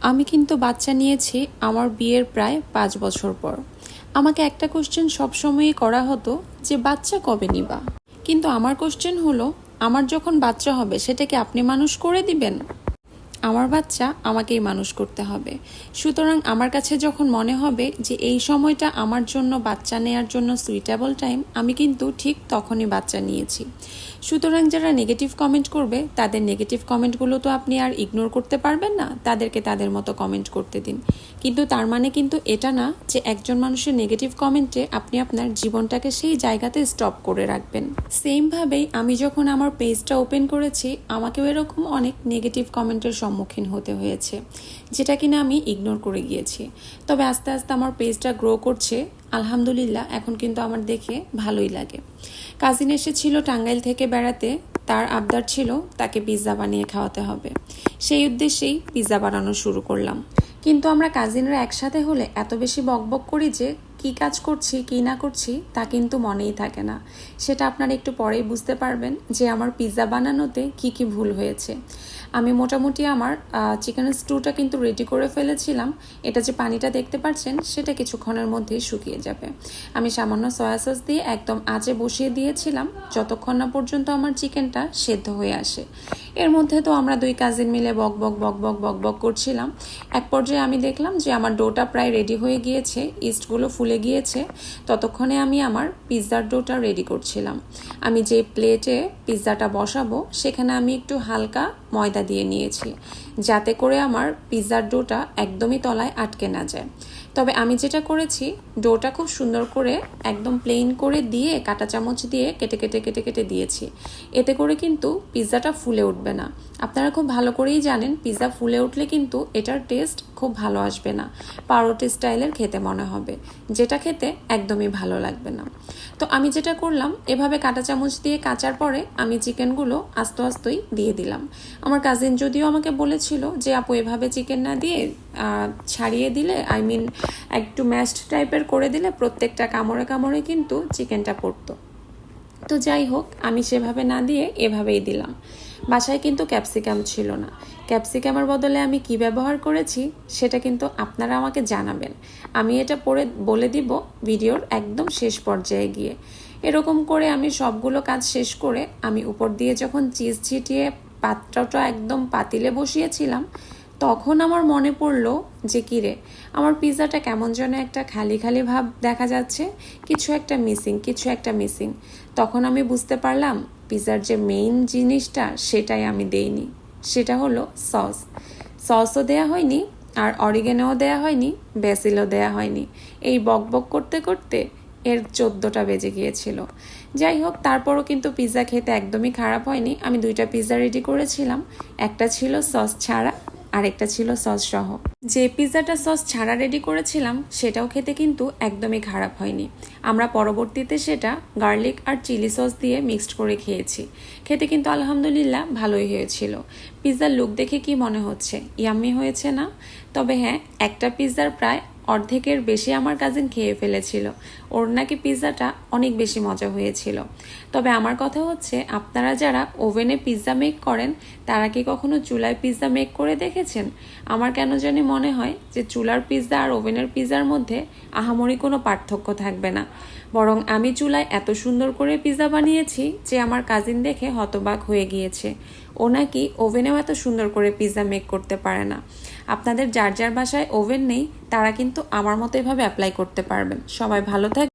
আমি কিন্তু বাচ্চা নিয়েছি আমার বিয়ের প্রায় 5 বছর পর। আমাকে একটা কোশ্চেন সবসময়ই করা হতো যে বাচ্চা কবে নিবা। কিন্তু আমার কোশ্চেন হলো, আমার যখন বাচ্চা হবে সেটা কি আপনি মানুষ করে দিবেন? আমার বাচ্চা আমাকেই মানুষ করতে হবে। সুতরাং আমার কাছে যখন মনে হবে যে এই সময়টা আমার জন্য বাচ্চা নেওয়ার জন্য সুইটেবল টাইম, আমি কিন্তু ঠিক তখনই বাচ্চা নিয়েছি। সুতরাং যারা নেগেটিভ কমেন্ট করবে তাদের নেগেটিভ কমেন্টগুলো তো আপনি আর ইগনোর করতে পারবেন না, তাদেরকে তাদের মতো কমেন্ট করতে দিন। কিন্তু তার মানে কিন্তু এটা না যে একজন মানুষের নেগেটিভ কমেন্টে আপনি আপনার জীবনটাকে সেই জায়গাতে স্টপ করে রাখবেন। সেমভাবেই আমি যখন আমার পেজটা ওপেন করেছি, আমাকেও এরকম অনেক নেগেটিভ কমেন্টের সম্মুখীন হতে হয়েছে, যেটা কিনা আমি ইগনোর করে গিয়েছি। তবে আস্তে আস্তে আমার পেজটা গ্রো করছে, আলহামদুলিল্লাহ। এখন কিন্তু আমার দেখে ভালোই লাগে। কাজিন এসেছিল টাঙ্গাইল থেকে বেড়াতে, তার আবদার ছিল তাকে পিৎজা বানিয়ে খাওয়াতে হবে। সেই উদ্দেশ্যেই পিৎজা বানানো শুরু করলাম। কিন্তু আমরা কাজিনরা একসাথে হলে এত বেশি বকবক করি যে কি কাজ করছি কি না করছি তা কিন্তু মনেই থাকে না। সেটা আপনারা একটু পরেই বুঝতে পারবেন যে আমার পিৎজা বানানোতে কি কি ভুল হয়েছে। আমি মোটামুটি আমার চিকেন স্টুটা কিন্তু রেডি করে ফেলেছিলাম। এটা যে পানিটা দেখতে পাচ্ছেন সেটা কিছুক্ষণের মধ্যেই শুকিয়ে যাবে। আমি সামান্য সয়া সস দিয়ে একদম আঁচে বসিয়ে দিয়েছিলাম যতক্ষণ না পর্যন্ত আমার চিকেনটা সেদ্ধ হয়ে আসে। এর মধ্যে তো আমরা দুই কাজিন মিলে বক বক বক বক বক বক করছিলাম। এক পর্যায়ে আমি দেখলাম যে আমার ডোটা প্রায় রেডি হয়ে গিয়েছে, ইস্টগুলো ফুলে গিয়েছে। ততক্ষণে আমি আমার পিৎজার ডোটা রেডি করছিলাম। আমি যে প্লেটে পিৎজাটা বসাবো সেখানে আমি একটু হালকা ময়দা দিয়ে নিয়েছি, যাতে করে আমার পিৎজার ডোটা একদমই তলায় আটকে না যায়। তবে আমি যেটা করেছি, ডোটা খুব সুন্দর করে একদম প্লেন করে দিয়ে কাঁটা চামচ দিয়ে কেটে কেটে কেটে কেটে দিয়েছি। এতে করে কিন্তু পিৎজাটা ফুলে উঠবে না। আপনারা খুব ভালো করেই জানেন পিৎজা ফুলে উঠলে কিন্তু এটার টেস্ট খুব ভালো আসবে না, পাউরুটি স্টাইলের খেতে মনে হবে, যেটা খেতে একদমই ভালো লাগবে না। তো আমি যেটা করলাম, এভাবে কাঁটা চামচ দিয়ে কাচার পরে আমি চিকেনগুলো আস্তে আস্তেই দিয়ে দিলাম। আমার কাজিন যদিও আমাকে বলেছিল যে আপু এভাবে চিকেন না দিয়ে ছাড়িয়ে দিলে, একটু ম্যাশড টাইপের করে দিলে প্রত্যেকটা কামড়ে কামড়ে কিন্তু চিকেনটা পড়তো। তো যাই হোক, আমি সেভাবে না দিয়ে এভাবেই দিলাম। বাসায় কিন্তু ক্যাপসিকাম ছিল না। ক্যাপসিকামের বদলে আমি কি ব্যবহার করেছি সেটা কিন্তু আপনারা আমাকে জানাবেন। আমি এটা পরে বলে দিব ভিডিওর একদম শেষ পর্যায়ে গিয়ে। এরকম করে আমি সবগুলো কাজ শেষ করে আমি উপর দিয়ে যখন চিজ ছিটিয়ে পাত্রটা একদম পাতিলে বসিয়েছিলাম, তখন আমার মনে পড়লো যে কিরে, আমার পিৎজাটা কেমন যেন একটা খালি খালি ভাব দেখা যাচ্ছে, কিছু একটা মিসিং। তখন আমি বুঝতে পারলাম পিৎজার যে মেইন জিনিসটা সেটাই আমি দেইনি। সেটা হলো সসও দেয়া হয়নি, আর অরিগেনোও দেয়া হয়নি, বেসিলও দেয়া হয়নি। এই বক বক করতে করতে এর 14টা বেজে গিয়েছিল। যাই হোক, তারপরও কিন্তু পিৎজা খেতে একদমই খারাপ হয়নি। আমি 2টা পিৎজা রেডি করেছিলাম, একটা ছিল সস ছাড়া আর একটা ছিল সস সহ। যে পিৎজাটা সস ছাড়া রেডি করেছিলাম সেটাও খেতে কিন্তু একদমই খারাপ হয়নি। আমরা পরবর্তীতে সেটা গার্লিক আর চিলি সস দিয়ে মিক্সড করে খেয়েছি। খেতে কিন্তু আলহামদুলিল্লাহ ভালোই হয়েছিল। পিৎজার লুক দেখে কি মনে হচ্ছে, ইয়াম্মি হয়েছে না? তবে হ্যাঁ, একটা পিৎজার প্রায় অর্ধেকের বেশি আমার কাজিন খেয়ে ফেলেছিল। ওর নাকি পিৎজাটা অনেক বেশি মজা হয়েছিল। তবে আমার কথা হচ্ছে, আপনারা যারা ওভেনে পিৎজা মেক করেন তারা কি কখনো চুলায় পিৎজা মেক করে দেখেছেন? আমার কেন জানি মনে হয় যে চুলার পিৎজা আর ওভেনের পিৎজার মধ্যে আহামরি কোনো পার্থক্য থাকবে না। বরং আমি চুলায় এত সুন্দর করে পিৎজা বানিয়েছি যে আমার কাজিন দেখে হতবাক হয়ে গিয়েছে। ও নাকি ওভেনেও এত সুন্দর করে পিৎজা মেক করতে পারে না। আপনাদের যার যার বাসায় ওভেন নেই তারা কিন্তু আমার মতো এভাবে অ্যাপ্লাই করতে পারবেন। সবাই ভালো থাকবেন।